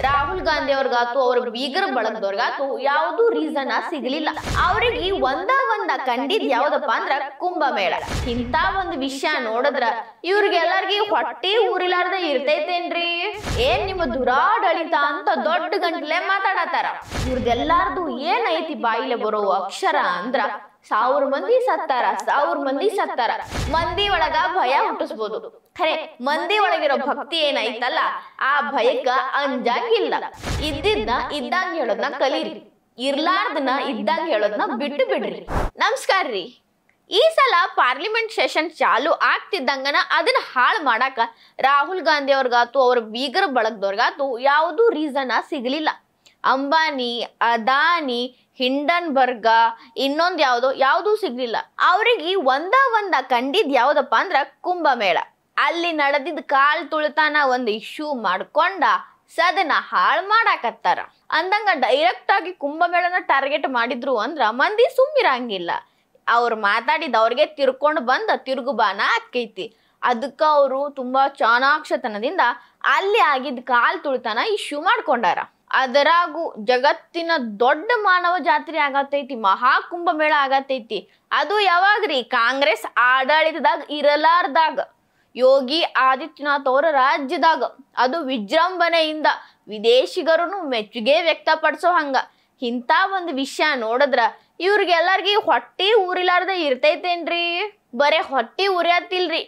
ರಾಹುಲ್ ಗಾಂಧಿ ಅವ್ರಿಗಾತು ಅವ್ರ ಬೀಗರ ಬಳಗದವ್ರಿಗಾತು ಯಾವ್ದು ರೀಸನ್ ಸಿಗ್ಲಿಲ್ಲ. ಅವ್ರಿಗೆ ಒಂದ ಕಂಡಿದ್ ಯಾವ್ದಪ್ಪ ಅಂದ್ರ ಕುಂಭಮೇಳ. ಇಂತ ಒಂದು ವಿಷಯ ನೋಡಿದ್ರ ಇವ್ರಿಗೆಲ್ಲರಿಗೂ ಹೊಟ್ಟಿ ಊರಿಲಾರ್ದ ಇರ್ತೈತೇನ್ರಿ? ಏನ್ ನಿಮ್ಮ ದುರಾಡಳಿತ ಅಂತ ದೊಡ್ಡ ಗಂಟ್ಲೆ ಮಾತಾಡತಾರ. ಇವ್ರದೆಲ್ಲಾರ್ದು ಏನೈತಿ ಬಾಯಿಲೆ ಬರೋ ಅಕ್ಷರ ಅಂದ್ರ 1000 ಮಂದಿ ಸತ್ತಾರ. ಮಂದಿ ಒಳಗ ಭಯ ಹುಟ್ಟಿಸ್ಬೋದು, ಖರೆ ಮಂದಿ ಒಳಗಿರೋ ಭಕ್ತಿ ಏನೈತಲ್ಲ ಆ ಭಯಕ್ಕ ಅಂಜಂಗಿಲ್ಲ. ಇದ್ದಂಗ ಹೇಳೋದ್ನ ಕಲೀರಿ, ಇರ್ಲಾರ್ದನ ಇದ್ದಂಗ ಹೇಳೋದ್ನ ಬಿಟ್ಟು ಬಿಡ್ರಿ. ನಮಸ್ಕಾರ್ರಿ. ಈ ಸಲ ಪಾರ್ಲಿಮೆಂಟ್ ಸೆಷನ್ ಚಾಲು ಆಗ್ತಿದ್ದಂಗನ ಅದನ್ನ ಹಾಳು ಮಾಡಾಕ ರಾಹುಲ್ ಗಾಂಧಿ ಅವ್ರಿಗಾತು ಅವ್ರ ಬೀಗರ ಬಳಗದವ್ರಿಗಾತು ಯಾವ್ದು ರೀಸನ್ ಸಿಗ್ಲಿಲ್ಲ. ಅಂಬಾನಿ, ಅದಾನಿ, ಹಿಂಡನ್ಬರ್ಗ, ಇನ್ನೊಂದ್ ಯಾವ್ದು ಸಿಗ್ಲಿಲ್ಲ. ಅವ್ರಿಗೆ ಒಂದ ಕಂಡಿದ್ ಯಾವ್ದಪ್ಪ ಅಂದ್ರ ಕುಂಭಮೇಳ. ಅಲ್ಲಿ ನಡೆದಿದ್ ಕಾಲ್ ತುಳಿತಾನ ಒಂದ್ ಇಶ್ಯೂ ಮಾಡ್ಕೊಂಡ ಸದನ ಹಾಳು ಮಾಡಾಕತ್ತಾರ. ಅಂದಂಗ ಡೈರೆಕ್ಟ್ ಆಗಿ ಕುಂಭಮೇಳನ ಟಾರ್ಗೆಟ್ ಮಾಡಿದ್ರು ಅಂದ್ರ ಮಂದಿ ಸುಮ್ಮಿರಂಗಿಲ್ಲ. ಅವ್ರು ಮಾತಾಡಿದ ಅವ್ರಿಗೆ ತಿರ್ಕೊಂಡ್ ಬಂದ ತಿರುಗುಬಾನ ಆಕೈತಿ. ಅದಕ್ಕ ಅವರು ತುಂಬಾ ಚಾಣಾಕ್ಷತನದಿಂದ ಅಲ್ಲಿ ಆಗಿದ್ ಕಾಲ್ ತುಳಿತಾನ ಇಶ್ಯೂ ಮಾಡ್ಕೊಂಡಾರ. ಅದರಾಗೂ ಜಗತ್ತಿನ ದೊಡ್ಡ ಮಾನವ ಜಾತ್ರೆ ಆಗತೈತಿ, ಮಹಾ ಕುಂಭಮೇಳ ಆಗತೈತಿ. ಅದು ಯಾವಾಗ್ರಿ? ಕಾಂಗ್ರೆಸ್ ಆಡಳಿತದಾಗ ಇರಲಾರ್ದಾಗ, ಯೋಗಿ ಆದಿತ್ಯನಾಥ್ ಅವರ ರಾಜ್ಯದಾಗ. ಅದು ವಿಜೃಂಭಣೆಯಿಂದ ವಿದೇಶಿಗರು ಮೆಚ್ಚುಗೆ ವ್ಯಕ್ತಪಡಿಸೋ ಹಂಗ. ಇಂಥ ಒಂದು ವಿಷಯ ನೋಡಿದ್ರ ಇವ್ರಿಗೆಲ್ಲರಿಗೂ ಹೊಟ್ಟಿ ಊರಿಲಾರ್ದ ಇರ್ತೈತೇನ್ರಿ? ಬರೇ ಹೊಟ್ಟಿ ಉರಿಯತ್ತಿಲ್ರಿ,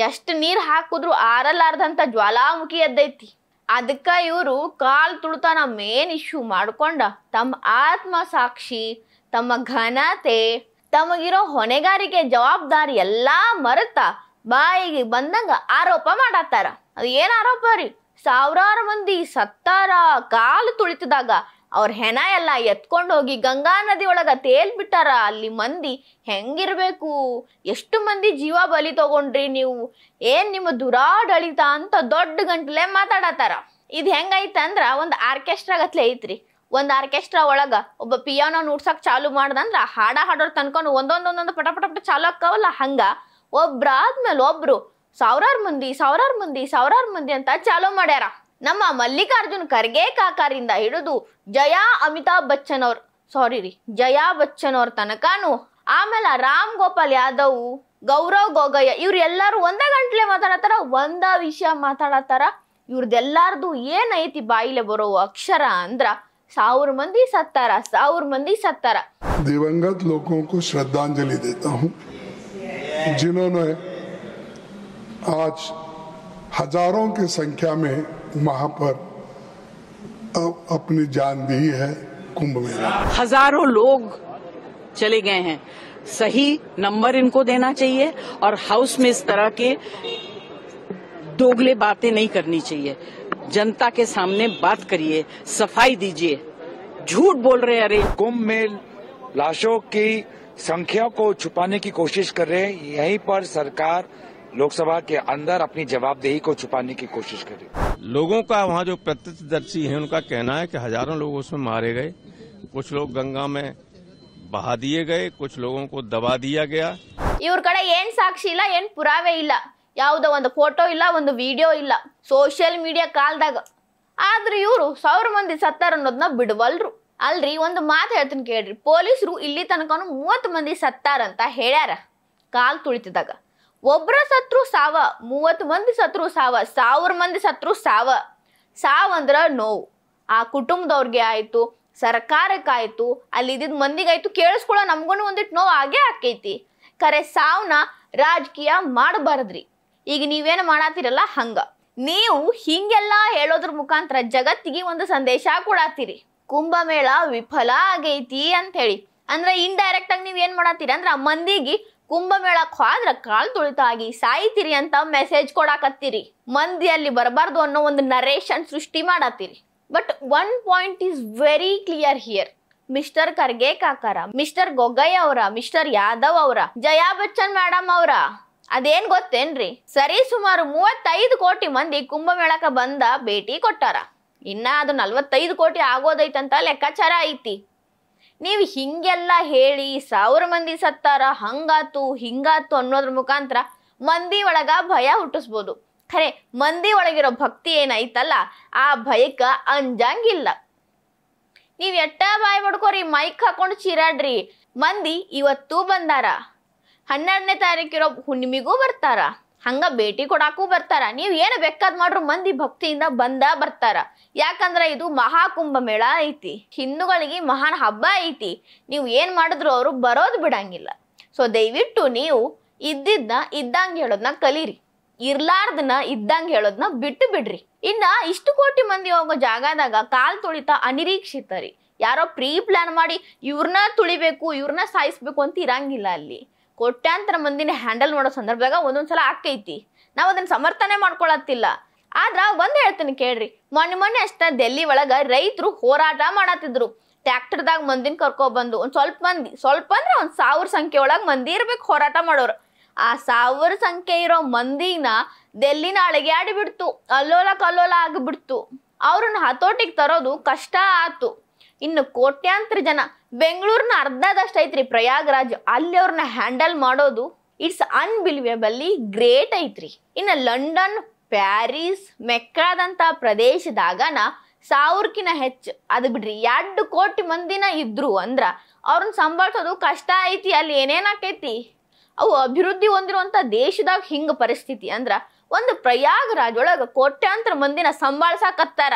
ಎಷ್ಟು ನೀರ್ ಹಾಕುದ್ರು ಆರಲಾರ್ದಂತ ಜ್ವಾಲಾಮುಖಿ ಎದ್ದೈತಿ. ಅದಕ್ಕ ಇವರು ಕಾಲ್ ತುಳಿತಾನ ಮೇನ್ ಇಶ್ಯೂ ಮಾಡ್ಕೊಂಡ ತಮ್ಮ ಆತ್ಮ ಸಾಕ್ಷಿ, ತಮ್ಮ ಘನತೆ, ತಮಗಿರೋ ಹೊಣೆಗಾರಿಕೆ ಜವಾಬ್ದಾರಿ ಎಲ್ಲಾ ಮರೆತ ಬಾಯಿಗೆ ಬಂದಂಗ ಆರೋಪ ಮಾಡತ್ತಾರ. ಅದು ಏನ್ ಆರೋಪ ರೀ? 1000 ಮಂದಿ ಸತ್ತಾರ ಕಾಲು ತುಳಿತದಾಗ ಅವ್ರ ಹೆಣ ಎಲ್ಲ ಎತ್ಕೊಂಡು ಹೋಗಿ ಗಂಗಾ ನದಿ ಒಳಗ ತೇಲ್ಬಿಟ್ಟಾರ. ಅಲ್ಲಿ ಮಂದಿ ಹೆಂಗಿರ್ಬೇಕು? ಎಷ್ಟು ಮಂದಿ ಜೀವ ಬಲಿ ತಗೊಂಡ್ರಿ ನೀವು? ಏನ್ ನಿಮ್ಮ ದುರಾಡಳಿತ ಅಂತ ದೊಡ್ಡ ಗಂಟ್ಲೆ ಮಾತಾಡತಾರ. ಇದ್ ಹೆಂಗೈತಂದ್ರ ಒಂದ್ ಆರ್ಕೆಸ್ಟ್ರಾ ಗತ್ಲೆ ಐತ್ರಿ. ಒಂದ್ ಆರ್ಕೆಸ್ಟ್ರಾ ಒಳಗ ಒಬ್ಬ ಪಿಯಾನೋ ನುಡ್ಸಕ್ ಚಾಲು ಮಾಡ್ದಂದ್ರ ಹಾಡ ಹಾಡೋರ್ ತನ್ಕೊಂಡು ಒಂದೊಂದೊಂದೊಂದು ಪಟ ಚಾಲು ಆಕ್ಕವಲ್ಲ, ಹಂಗ ಒಬ್ರಾದ್ಮೇಲೆ ಒಬ್ರು 1000 ಮಂದಿ ಅಂತ ಚಾಲು ಮಾಡ್ಯಾರ. ನಮ್ಮ ಮಲ್ಲಿಕಾರ್ಜುನ್ ಖರ್ಗೆ ಕಾಕಾರಿಂದ ಹಿಡಿದು ಜಯಾ ಬಚ್ಚನ್ ಅವ್ರ ತನಕಾನು, ಆಮೇಲೆ ರಾಮ್ ಗೋಪಾಲ್ ಯಾದವ್, ಗೌರವ್ ಗೊಗೊಯ್, ಇವ್ರೆಲ್ಲಾರು ಒಂದ ಗಂಟ್ಲೆ ಮಾತಾಡತಾರ, ಒಂದ ವಿಷಯ ಮಾತಾಡತಾರ. ಇವ್ರದೆಲ್ಲಾರ್ದು ಏನೈತಿ ಬಾಯಿಲೆ ಬರೋ ಅಕ್ಷರ ಅಂದ್ರ 1000 ಮಂದಿ ಸತ್ತಾರ. दिवंगत लोगों को श्रद्धांजलि देता हूं, जिन्होंने आज हजारों की संख्या में वहां पर अपनी जान दी है कुंभ मेला। हजारों लोग चले गए हैं, सही नंबर इनको देना चाहिए और हाउस में इस तरह के दोगले बातें नहीं करनी चाहिए। जनता के सामने बात करिए, सफाई दीजिए। झूठ बोल रहे हैं। अरे कुंभ में लाशों की संख्या को छुपाने की कोशिश कर रहे हैं। यहीं पर सरकार लोकसभा के अंदर अपनी जवाबदेही को छुपाने की कोशिश कर रही है। लोगों का वहाँ जो प्रत्यक्षदर्शी है उनका कहना है कि हजारों लोग उसमें मारे गए, कुछ लोग गंगा में बहा दिए गए, कुछ लोगों को दबा दिया गया। ಇವ್ರ ಕಡೆ ಏನ್ ಸಾಕ್ಷಿ ಇಲ್ಲ, ಏನ್ ಪುರಾವೆ ಇಲ್ಲ, ಯಾವುದೋ ಒಂದು ಫೋಟೋ ಇಲ್ಲ, ಒಂದು ವಿಡಿಯೋ ಇಲ್ಲ ಸೋಷಿಯಲ್ ಮೀಡಿಯಾ ಕಾಲದಾಗ. ಆದ್ರೆ ಇವರು 1000 ಮಂದಿ ಸತ್ತಾರ ಅನ್ನೋದನ್ನ ಬಿಡವಲ್ರು. ಅಲ್ರಿ, ಒಂದು ಮಾತು ಹೇಳ್ತೀನಿ ಕೇಳ್ರಿ. ಪೊಲೀಸರು ಇಲ್ಲಿ ತನಕನು 30 ಮಂದಿ ಸತ್ತಾರಂತ ಹೇಳ್ಯಾರ ಕಾಲ್ ತುಳಿತದಾಗ. ಒಬ್ರ ಸತ್ರು ಸಾವ, 30 ಮಂದಿ ಸತ್ರು ಸಾವ, 1000 ಮಂದಿ ಸತ್ರು ಸಾವಂದ್ರ ನೋವು. ಆ ಕುಟುಂಬದವ್ರಿಗೆ ಆಯ್ತು, ಸರ್ಕಾರಕ್ಕಾಯ್ತು, ಅಲ್ಲಿ ಇದ್ದಿದ್ ಮಂದಿಗಾಯ್ತು, ಕೇಳಿಸ್ಕೊಳ್ಳೋ ನಮ್ಗೂ ಒಂದಿಟ್ಟು ನೋವು ಆಗೇ ಆಕೈತಿ. ಖರೆ ಸಾವ್ನ ರಾಜಕೀಯ ಮಾಡಬಾರದ್ರಿ. ಈಗ ನೀವೇನು ಮಾಡಾತಿರಲ್ಲ ಹಂಗ. ನೀವು ಹಿಂಗೆಲ್ಲ ಹೇಳೋದ್ರ ಮುಖಾಂತರ ಜಗತ್ತಿಗೆ ಒಂದು ಸಂದೇಶ ಕೊಡಾತೀರಿ, ಕುಂಭಮೇಳ ವಿಫಲ ಆಗೈತಿ ಅಂತ ಹೇಳಿ. ಅಂದ್ರೆ ಇಂಡೈರೆಕ್ಟ್ ಆಗಿ ನೀವ್ ಏನ್ ಮಾಡಾತೀರಿ ಅಂದ್ರ ಮಂದಿಗೆ ಕುಂಭಮೇಳಕ್ ಹೋದ್ರ ಕಾಲ್ ತುಳಿತಾಗಿ ಸಾಯ್ತಿರಿ ಅಂತ ಮೆಸೇಜ್ ಕೊಡಾಕತ್ತೀರಿ. ಮಂದಿ ಅಲ್ಲಿ ಬರಬಾರ್ದು ಅನ್ನೋ ಒಂದು ನರೇಷನ್ ಸೃಷ್ಟಿ ಮಾಡಾತೀರಿ. But one point is very clear here. Mister Kharge ಕಾಕಾರ, ಮಿಸ್ಟರ್ ಗೊಗೊಯ್ ಅವರ, ಮಿಸ್ಟರ್ ಯಾದವ್ ಅವರ, ಜಯಾ ಬಚ್ಚನ್ ಮೇಡಮ್ ಅವರ, ಅದೇನ್ ಗೊತ್ತೇನ್ರಿ? ಸರಿ ಸುಮಾರು 35 ಕೋಟಿ ಮಂದಿ ಕುಂಭಮೇಳಕ ಬಂದ ಭೇಟಿ ಕೊಟ್ಟಾರ. ಇನ್ನ ಅದು 45 ಕೋಟಿ ಆಗೋದೈತಂತ ಲೆಕ್ಕಾಚಾರ ಐತಿ. ನೀವು ಹಿಂಗೆಲ್ಲ ಹೇಳಿ 1000 ಮಂದಿ ಸತ್ತಾರ, ಹಂಗಾತು ಹಿಂಗಾತು ಅನ್ನೋದ್ರ ಮುಖಾಂತರ ಮಂದಿ ಒಳಗ ಭಯ ಹುಟ್ಟಿಸ್ಬೋದು. ಖರೆ ಮಂದಿ ಒಳಗಿರೋ ಭಕ್ತಿ ಏನೈತಲ್ಲ ಆ ಭಯಕ್ಕ ಅಂಜಂಗಿಲ್ಲ. ನೀವ್ ಎಟ್ಟ ಬಾಯ್ ಬಡ್ಕೋರಿ, ಮೈಕ್ ಹಾಕೊಂಡು ಚೀರಾಡ್ರಿ. ಮಂದಿ ಇವತ್ತು ಬಂದಾರ, 12ನೇ ತಾರೀಕಿರೋ ಹುಣ್ಣಿಮೆಗೂ ಬರ್ತಾರ, ಹಂಗ ಭೇಟಿ ಕೊಡಾಕು ಬರ್ತಾರ. ನೀವ್ ಏನ್ ಬೇಕಾದ್ ಮಾಡ್ರು ಮಂದಿ ಭಕ್ತಿಯಿಂದ ಬರ್ತಾರ. ಯಾಕಂದ್ರ ಇದು ಮಹಾಕುಂಭ ಮೇಳ ಐತಿ, ಹಿಂದೂಗಳಿಗೆ ಮಹಾನ್ ಹಬ್ಬ ಐತಿ. ನೀವು ಏನ್ ಮಾಡಿದ್ರು ಅವರು ಬರೋದ್ ಬಿಡಂಗಿಲ್ಲ. ಸೊ ದಯವಿಟ್ಟು ನೀವು ಇದ್ದಂಗ ಹೇಳೋದ್ನ ಕಲೀರಿ, ಇರ್ಲಾರ್ದನ್ನ ಇದ್ದಂಗ ಹೇಳೋದ್ನ ಬಿಟ್ಟು ಬಿಡ್ರಿ. ಇನ್ನ ಇಷ್ಟು ಕೋಟಿ ಮಂದಿ ಹೋಗೋ ಜಾಗದಾಗ ಕಾಲ್ ತುಳಿತ ಅನಿರೀಕ್ಷಿತ ರೀ. ಯಾರೋ ಪ್ರೀ ಪ್ಲಾನ್ ಮಾಡಿ ಇವ್ರನ್ನ ತುಳಿಬೇಕು, ಇವ್ರನ್ನ ಸಾಯಿಸ್ಬೇಕು ಅಂತ ಇರಂಗಿಲ್ಲ. ಅಲ್ಲಿ ಕೋಟ್ಯಾಂತರ ಮಂದಿನ ಹ್ಯಾಂಡಲ್ ಮಾಡೋ ಸಂದರ್ಭದಾಗ ಒಂದೊಂದ್ಸಲ ಆಕೈತಿ. ನಾವ್ ಅದನ್ನ ಸಮರ್ಥನೆ ಮಾಡ್ಕೊಳತ್ತಿಲ್ಲ. ಆದ್ರ ಒಂದ್ ಹೇಳ್ತೀನಿ ಕೇಳ್ರಿ, ಮೊನ್ನೆ ಅಷ್ಟ ಡೆಲ್ಲಿ ಒಳಗ ರೈತರು ಹೋರಾಟ ಮಾಡತ್ತಿದ್ರು. ಟ್ರ್ಯಾಕ್ಟರ್ದಾಗ ಮಂದಿನ ಕರ್ಕೊಬಂದು ಒಂದ್ ಸ್ವಲ್ಪ ಅಂದ್ರೆ 1000 ಸಂಖ್ಯೆ ಒಳಗ್ ಮಂದಿ ಇರ್ಬೇಕು ಹೋರಾಟ ಮಾಡೋರು. ಆ 1000 ಸಂಖ್ಯೆ ಇರೋ ಮಂದಿನ ಡೆಲ್ಲಿನ ಅಳಗ್ಯಾಡಿ ಬಿಡ್ತು, ಅಲ್ಲೋಲ ಕಲ್ಲೋಲ ಆಗಿಬಿಡ್ತು. ಅವ್ರನ್ನ ಹತೋಟಿಗೆ ತರೋದು ಕಷ್ಟ ಆತು. ಇನ್ನು ಕೋಟ್ಯಾಂತರ ಜನ, ಬೆಂಗಳೂರಿನ ಅರ್ಧದಷ್ಟು ಐತ್ರಿ ಪ್ರಯಾಗ್ರಾಜ್, ಅಲ್ಲಿ ಅವ್ರನ್ನ ಹ್ಯಾಂಡಲ್ ಮಾಡೋದು ಇಟ್ಸ್ ಅನ್ಬಿಲಿವೇಬಲಿ ಗ್ರೇಟ್ ಐತ್ರಿ. ಇನ್ನು ಲಂಡನ್, ಪ್ಯಾರಿಸ್, ಮೆಕ್ಕಾದಂತ ಪ್ರದೇಶದಾಗನ 1000ಕ್ಕಿಂತ ಹೆಚ್ಚು, ಅದು ಬಿಡ್ರಿ 2 ಕೋಟಿ ಮಂದಿನ ಇದ್ರು ಅಂದ್ರ ಅವ್ರನ್ನ ಸಂಭಾಳಿಸೋದು ಕಷ್ಟ ಐತಿ. ಅಲ್ಲಿ ಏನೇನಾಕೈತಿ, ಅವು ಅಭಿವೃದ್ಧಿ ಹೊಂದಿರುವಂತ ದೇಶದಾಗ ಹಿಂಗ ಪರಿಸ್ಥಿತಿ ಅಂದ್ರ ಒಂದು ಪ್ರಯಾಗ್ರಾಜ್ ಒಳಗ ಕೋಟ್ಯಾಂತರ ಮಂದಿನ ಸಂಭಾಳ್ಸಾಕತ್ತಾರ.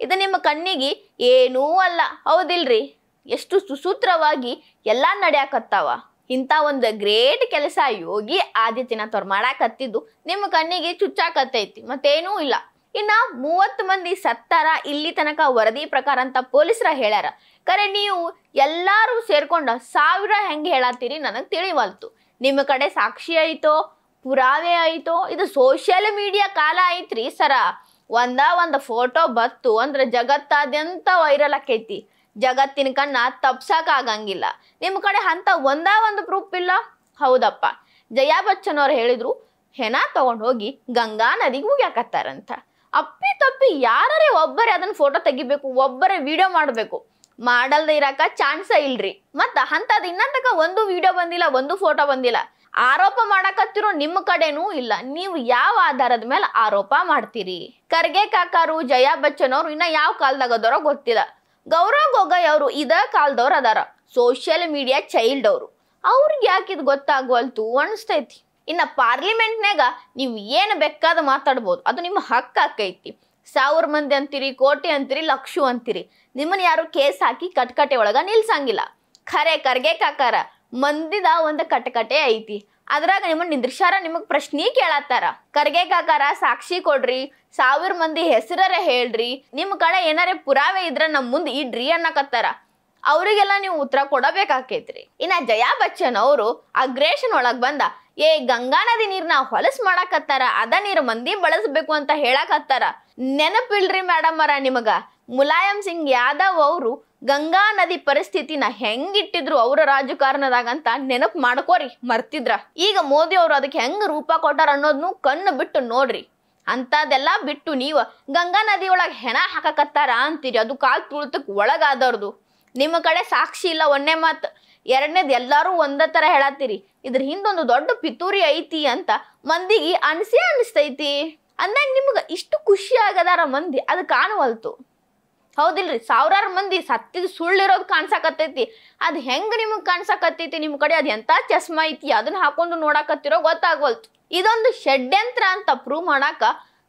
ಇದು ನಿಮ್ಮ ಕಣ್ಣಿಗೆ ಏನೂ ಅಲ್ಲ, ಹೌದಿಲ್ರಿ? ಎಷ್ಟು ಸುಸೂತ್ರವಾಗಿ ಎಲ್ಲಾ ನಡೆಯಾಕತ್ತಾವ. ಇಂಥ ಒಂದು ಗ್ರೇಟ್ ಕೆಲಸ ಯೋಗಿ ಆದಿತ್ಯನಾಥ್ ಅವ್ರು ಮಾಡಾಕತ್ತಿದ್ದು ನಿಮ್ಮ ಕಣ್ಣಿಗೆ ಚುಚ್ಚಾಕತ್ತೈತಿ, ಮತ್ತೇನೂ ಇಲ್ಲ. ಇನ್ನ 30 ಮಂದಿ ಸತ್ತಾರ ಇಲ್ಲಿ ತನಕ ವರದಿ ಪ್ರಕಾರ ಅಂತ ಪೊಲೀಸರ ಹೇಳ್ಯಾರ. ಕರೆ ನೀವು ಎಲ್ಲಾರು ಸೇರ್ಕೊಂಡ 1000 ಹೆಂಗೆ ಹೇಳತ್ತೀರಿ ನನಗ್ ತಿಳಿವಲ್ತು. ನಿಮ್ಮ ಕಡೆ ಸಾಕ್ಷಿ ಐತೋ, ಪುರಾವೆ ಐತೋ? ಇದು ಸೋಷಿಯಲ್ ಮೀಡಿಯಾ ಕಾಲ ಐತ್ರಿ ಸರ. ಒಂದು ಫೋಟೋ ಬತ್ತು ಅಂದ್ರೆ ಜಗತ್ತಾದ್ಯಂತ ವೈರಲ್ ಆಕೈತಿ. ಜಗತ್ತಿನ ಕಣ್ಣ ತಪ್ಸಕ್ ಆಗಂಗಿಲ್ಲ. ನಿಮ್ಮ ಕಡೆ ಅಂತ ಒಂದು ಪ್ರೂಫ್ ಇಲ್ಲ. ಹೌದಪ್ಪ, ಜಯಾ ಬಚ್ಚನ್ ಅವ್ರು ಹೇಳಿದ್ರು ಹೆಣ ತಗೊಂಡ್ ಹೋಗಿ ಗಂಗಾ ನದಿಗೆ ಮುಗ್ಯಾಕತ್ತಾರಂತ. ಅಪ್ಪಿ ತಪ್ಪಿ ಯಾರೇ ಒಬ್ಬರೇ ಅದನ್ನ ಫೋಟೋ ತೆಗಿಬೇಕು, ಒಬ್ಬರೇ ವಿಡಿಯೋ ಮಾಡ್ಬೇಕು. ಮಾಡಲ್ದ ಇರಾಕ ಚಾನ್ಸ ಇಲ್ರಿ. ಮತ್ತ ಅಂತದ್ ಇನ್ನಂತಕ ಒಂದು ವಿಡಿಯೋ ಬಂದಿಲ್ಲ, ಒಂದು ಫೋಟೋ ಬಂದಿಲ್ಲ. ಆರೋಪ ಮಾಡಕತ್ತಿರೋ ನಿಮ್ಮ ಕಡೆನೂ ಇಲ್ಲ. ನೀವು ಯಾವ ಆಧಾರದ ಮೇಲೆ ಆರೋಪ ಮಾಡ್ತೀರಿ? ಖರ್ಗೆ ಕಾಕಾರು, ಜಯಾ ಬಚ್ಚನ್ ಅವ್ರು ಇನ್ನ ಯಾವ ಕಾಲದಾಗ ಅದರೋ ಗೊತ್ತಿಲ್ಲ. ಗೌರವ್ ಗೊಗೋಯ್ ಅವರು ಇದ ಕಾಲದವ್ರು ಅದಾರ, ಸೋಷಿಯಲ್ ಮೀಡಿಯಾ ಚೈಲ್ಡ್ ಅವರು. ಅವ್ರಿಗೆ ಯಾಕಿದ್ ಗೊತ್ತಾಗ್ವಲ್ತು ಅನಿಸ್ತೈತಿ. ಇನ್ನ ಪಾರ್ಲಿಮೆಂಟ್ನಾಗ ನೀವು ಏನು ಬೇಕಾದ ಮಾತಾಡ್ಬೋದು, ಅದು ನಿಮ್ಮ ಹಕ್ಕು ಆಕೈತಿ. 1000 ಮಂದಿ ಅಂತೀರಿ, ಕೋಟಿ ಅಂತೀರಿ, ಲಕ್ಷ ಅಂತೀರಿ. ನಿಮ್ಮನ್ನ ಯಾರು ಕೇಸ್ ಹಾಕಿ ಕಟ್ಕಟೆ ಒಳಗ ನಿಲ್ಸಂಗಿಲ್ಲ. ಖರೆ ಖರ್ಗೆ ಕಾಕಾರ ಮಂದಿದ ಒಂದು ಕಟಕಟೆ ಐತಿ, ಅದ್ರಾಗ ನಿಮ್ಮನ್ನ ನಿಂದ್ರಿಸಾರ, ನಿಮಗ್ ಪ್ರಶ್ನೆ ಕೇಳತ್ತಾರ. ಖರ್ಗೆ ಕಾಕಾರ ಸಾಕ್ಷಿ ಕೊಡ್ರಿ, 1000 ಮಂದಿ ಹೆಸರರ ಹೇಳ್ರಿ, ನಿಮ್ ಕಡೆ ಏನಾರೇ ಪುರಾವೆ ಇದ್ರ ನಮ್ ಮುಂದೆ ಇಡ್ರಿ ಅನ್ನಕತ್ತಾರ. ಅವ್ರಿಗೆಲ್ಲ ನೀವು ಉತ್ತರ ಕೊಡಬೇಕಾಕೈತ್ರಿ. ಇನ್ನ ಜಯಾ ಬಚ್ಚನ್ ಅವರು ಅಗ್ರೇಷನ್ ಒಳಗ್ ಬಂದ ಗಂಗಾ ನದಿ ನೀರ್ನ ಹೊಲಸ್ ಮಾಡಾಕತ್ತಾರ, ಅದ ನೀರ್ ಮಂದಿ ಬಳಸಬೇಕು ಅಂತ ಹೇಳಾಕತ್ತಾರ. ನೆನಪಿಲ್ರಿ ಮೇಡಮ್ ಅರ ನಿಮಗ? ಮುಲಾಯಂ ಸಿಂಗ್ ಯಾದವ್ ಅವರು ಗಂಗಾ ನದಿ ಪರಿಸ್ಥಿತಿನ ಹೆಂಗಿಟ್ಟಿದ್ರು ಅವರ ರಾಜಕಾರಣದಾಗಂತ ನೆನಪು ಮಾಡ್ಕೋರಿ, ಮರ್ತಿದ್ರ. ಈಗ ಮೋದಿ ಅವರು ಅದಕ್ಕೆ ಹೆಂಗ್ ರೂಪ ಕೊಟ್ಟಾರ ಅನ್ನೋದ್ನು ಕಣ್ಣು ಬಿಟ್ಟು ನೋಡ್ರಿ. ಅಂತದೆಲ್ಲ ಬಿಟ್ಟು ನೀವು ಗಂಗಾ ನದಿ ಒಳಗೆ ಹೆಣ ಹಾಕಕತ್ತಾರ ಅಂತೀರಿ, ಅದು ಕಾಲ್ ತುಳಿತಕ್ ಒಳಗಾದವ್ರದು. ನಿಮ್ಮ ಕಡೆ ಸಾಕ್ಷಿ ಇಲ್ಲ, ಒಂದೇ ಮಾತು. ಎರಡನೇದು ಎಲ್ಲಾರು ಒಂದ ತರ ಹೇಳತ್ತೀರಿ. ಇದ್ರ ಹಿಂದೊಂದು ದೊಡ್ಡ ಪಿತೂರಿ ಐತಿ ಅಂತ ಮಂದಿಗೆ ಅನಿಸ್ತೈತಿ. ಅಂದಾಗ ನಿಮ್ಗ ಇಷ್ಟು ಖುಷಿ ಆಗದಾರ ಮಂದಿ, ಅದು ಕಾಣವಲ್ತು. ಹೌದಿಲ್ರಿ? 1000 ಮಂದಿ ಸತ್ತಿದ್ ಸುಳ್ಳಿರೋದು ಕಾಣ್ಸಾಕತ್ತೈತಿ. ಅದ್ ಹೆಂಗ್ ನಿಮಗ್ ಕಾಣ್ಸಾಕತ್ತೈತಿ? ನಿಮ್ ಕಡೆ ಅದ್ ಎಂತ ಚಸ್ಮಾ ಐತಿ, ಅದನ್ನ ಹಾಕೊಂಡು ನೋಡಾಕತ್ತಿರೋ ಗೊತ್ತಾಗ್ವಲ್ತು. ಇದೊಂದು ಷಡ್ಯಂತ್ರ ಅಂತ ಪ್ರೂವ್ ಮಾಡಾಕ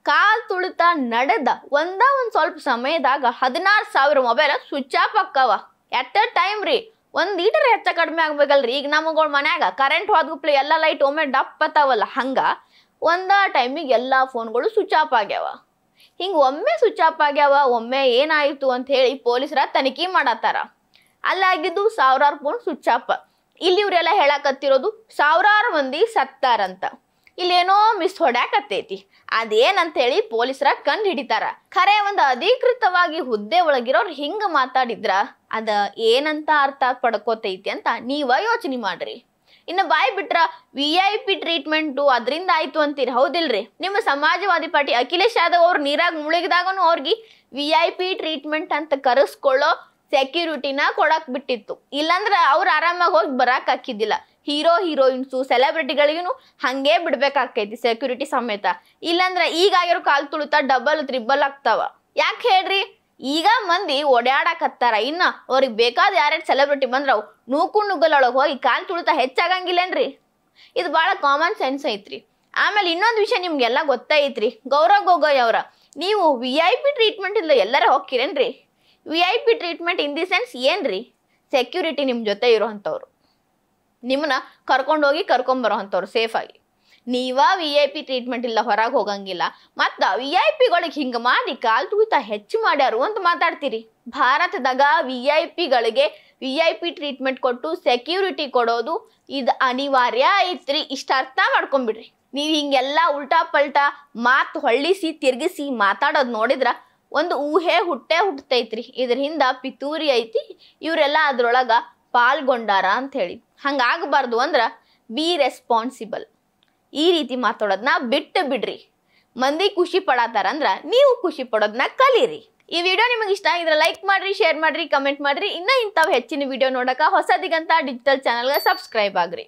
ಕಾಲ್ ತುಳಿತ ನಡೆದ ಒಂದ್ ಸ್ವಲ್ಪ ಸಮಯದಾಗ 16,000 ಮೊಬೈಲ್ ಸ್ವಿಚ್ ಆಫ್ ಆಕ್ಕವ. ಎಟ್ ಅ ಟೈಮ್ ರೀ, ಒಂದ್ ಈಟರ್ ಹೆಚ್ಚ ಕಡಿಮೆ ಆಗ್ಬೇಕಲ್ರಿ. ಈಗ ನಮಗಳ ಮನ್ಯಾಗ ಕರೆಂಟ್ ಹೋದ್ಗುಪ್ಲೆ ಎಲ್ಲ ಲೈಟ್ ಒಮ್ಮೆ ಡಪ್ ಅತ್ತಾವಲ್ಲ, ಹಂಗ ಒಂದ ಟೈಮಿಗೆ ಎಲ್ಲಾ ಫೋನ್ಗಳು ಸ್ವಿಚ್ ಆಫ್ ಆಗ್ಯಾವ. ಹಿಂಗ ಒಮ್ಮೆ ಸ್ವಿಚ್ ಆಫ್ ಆಗ್ಯಾವ, ಒಮ್ಮೆ ಏನಾಯ್ತು ಅಂತ ಹೇಳಿ ಪೊಲೀಸರ ತನಿಖೆ ಮಾಡತ್ತಾರ. ಅಲ್ಲಾಗಿದ್ದು 1000 ಫೋನ್ ಸ್ವಿಚ್ ಆಫ್. ಇಲ್ಲಿ ಇವ್ರೆಲ್ಲ ಹೇಳಕತ್ತಿರೋದು 1000 ಮಂದಿ ಸತ್ತಾರಂತ. ಇಲ್ಲೇನೋ ಮಿಸ್ ಹೊಡ್ಯಾಕತ್ತೈತಿ. ಅದೇನಂತ ಹೇಳಿ ಪೊಲೀಸರ ಕಂಡು ಹಿಡಿತಾರ. ಖರೆ ಒಂದು ಅಧಿಕೃತವಾಗಿ ಹುದ್ದೆ ಒಳಗಿರೋರು ಹಿಂಗ ಮಾತಾಡಿದ್ರ ಅದ ಏನಂತ ಅರ್ಥ ಪಡ್ಕೋತೈತಿ ಅಂತ ನೀವ ಯೋಚನೆ ಮಾಡ್ರಿ. ಇನ್ನು ಬಾಯ್ ಬಿಟ್ರ VIP ಟ್ರೀಟ್ಮೆಂಟು ಅದರಿಂದ ಆಯ್ತು ಅಂತೀರಿ, ಹೌದಿಲ್ರಿ? ನಿಮ್ಮ ಸಮಾಜವಾದಿ ಪಾರ್ಟಿ ಅಖಿಲೇಶ್ ಯಾದವ್ ಅವ್ರು ನೀರಾಗ ಮುಳುಗಿದಾಗನು ಅವ್ರಿಗೆ VIP ಟ್ರೀಟ್ಮೆಂಟ್ ಅಂತ ಕರೆಸ್ಕೊಳ್ಳೋ ಸೆಕ್ಯೂರಿಟಿನ ಕೊಡಕ್ ಬಿಟ್ಟಿತ್ತು. ಇಲ್ಲಾಂದ್ರೆ ಅವ್ರು ಆರಾಮಾಗಿ ಹೋಗಿ ಬರಾಕ್ ಹಾಕಿದ್ದಿಲ್ಲ. ಹೀರೋ ಹೀರೋಯಿನ್ಸು ಸೆಲೆಬ್ರಿಟಿಗಳಿಗೂ ಹಂಗೆ ಬಿಡ್ಬೇಕಾಕೈತಿ ಸೆಕ್ಯೂರಿಟಿ ಸಮೇತ. ಇಲ್ಲಾಂದ್ರೆ ಈಗ ಆಗಿರೋ ಕಾಲ್ ತುಳಿತ ಡಬಲ್ ತ್ರಿಬಲ್ ಆಗ್ತಾವ. ಯಾಕೆ ಹೇಳ್ರಿ, ಈಗ ಮಂದಿ ಓಡಾಡಕತ್ತಾರ, ಇನ್ನ ಅವ್ರಿಗೆ ಬೇಕಾದ ಯಾರ್ಯಾರು ಸೆಲೆಬ್ರಿಟಿ ಬಂದ್ರ ನುಗ್ಗಲೊಳಗೆ ಹೋಗಿ ಕಾಲ್ ತುಳಿತ ಹೆಚ್ಚಾಗಂಗಿಲ್ಲೇನ್ರಿ? ಇದು ಭಾಳ ಕಾಮನ್ ಸೆನ್ಸ್ ಐತ್ರಿ. ಆಮೇಲೆ ಇನ್ನೊಂದು ವಿಷಯ ನಿಮ್ಗೆಲ್ಲ ಗೊತ್ತೈತ್ರಿ, ಗೌರವ್ ಗೊಗೋಯ್ ಅವರ ನೀವು VIP ಟ್ರೀಟ್ಮೆಂಟ್ ಇಲ್ಲ ಎಲ್ಲರ ಹೋಗ್ಕಿರೇನ್ರಿ? VIP treatment in the sense ಏನ್ರಿ? ಸೆಕ್ಯೂರಿಟಿ ನಿಮ್ಮ ಜೊತೆ ಇರೋವಂಥವ್ರು, ನಿಮ್ಮನ್ನ ಕರ್ಕೊಂಡೋಗಿ ಕರ್ಕೊಂಬರೋವಂಥವ್ರು ಸೇಫಾಗಿ. ನೀವ VIP ಟ್ರೀಟ್ಮೆಂಟ್ ಇಲ್ಲ ಹೊರಗೆ ಹೋಗಂಗಿಲ್ಲ, ಮತ್ತು VIP ಹಿಂಗೆ ಮಾಡಿ ಕಾಲ್ ತುಳಿತ ಹೆಚ್ಚು ಮಾಡ್ಯಾರು ಅಂತ ಮಾತಾಡ್ತೀರಿ. ಭಾರತದಾಗ VIP VIP ಟ್ರೀಟ್ಮೆಂಟ್ ಕೊಟ್ಟು ಸೆಕ್ಯೂರಿಟಿ ಕೊಡೋದು ಇದು ಅನಿವಾರ್ಯ ಐತ್ರಿ. ಇಷ್ಟ ಅರ್ಥ ಮಾಡ್ಕೊಂಬಿಡ್ರಿ. ನೀವು ಹಿಂಗೆಲ್ಲ ಉಲ್ಟಾ ಪಲ್ಟಾ ಮಾತು ಹೊಳ್ಳಿಸಿ ತಿರ್ಗಿಸಿ ಮಾತಾಡೋದು ನೋಡಿದ್ರ ಒಂದು ಊಹೆ ಹುಟ್ಟೈತ್ರಿ. ಇದ್ರ ಹಿಂದ ಪಿತೂರಿ ಐತಿ, ಇವರೆಲ್ಲ ಅದ್ರೊಳಗ ಪಾಲ್ಗೊಂಡಾರ ಅಂತ ಹೇಳಿ. ಹಂಗಾಗಬಾರ್ದು ಅಂದ್ರ ಬಿ ರೆಸ್ಪಾನ್ಸಿಬಲ್. ಈ ರೀತಿ ಮಾತಾಡೋದನ್ನ ಬಿಟ್ಟು ಬಿಡ್ರಿ. ಮಂದಿ ಖುಷಿ ಪಡತಾರಂದ್ರ ನೀವು ಖುಷಿ ಪಡೋದನ್ನ ಕಲೀರಿ. ಈ ವಿಡಿಯೋ ನಿಮಗೆ ಇಷ್ಟ ಆಗಿದ್ರೆ ಲೈಕ್ ಮಾಡ್ರಿ, ಶೇರ್ ಮಾಡ್ರಿ, ಕಮೆಂಟ್ ಮಾಡ್ರಿ. ಇನ್ನ ಇಂಥವು ಹೆಚ್ಚಿನ ವಿಡಿಯೋ ನೋಡಕ ಹೊಸ ದಿಗಂತ ಡಿಜಿಟಲ್ ಚಾನಲ್ಗೆ ಸಬ್ಸ್ಕ್ರೈಬ್ ಆಗ್ರಿ.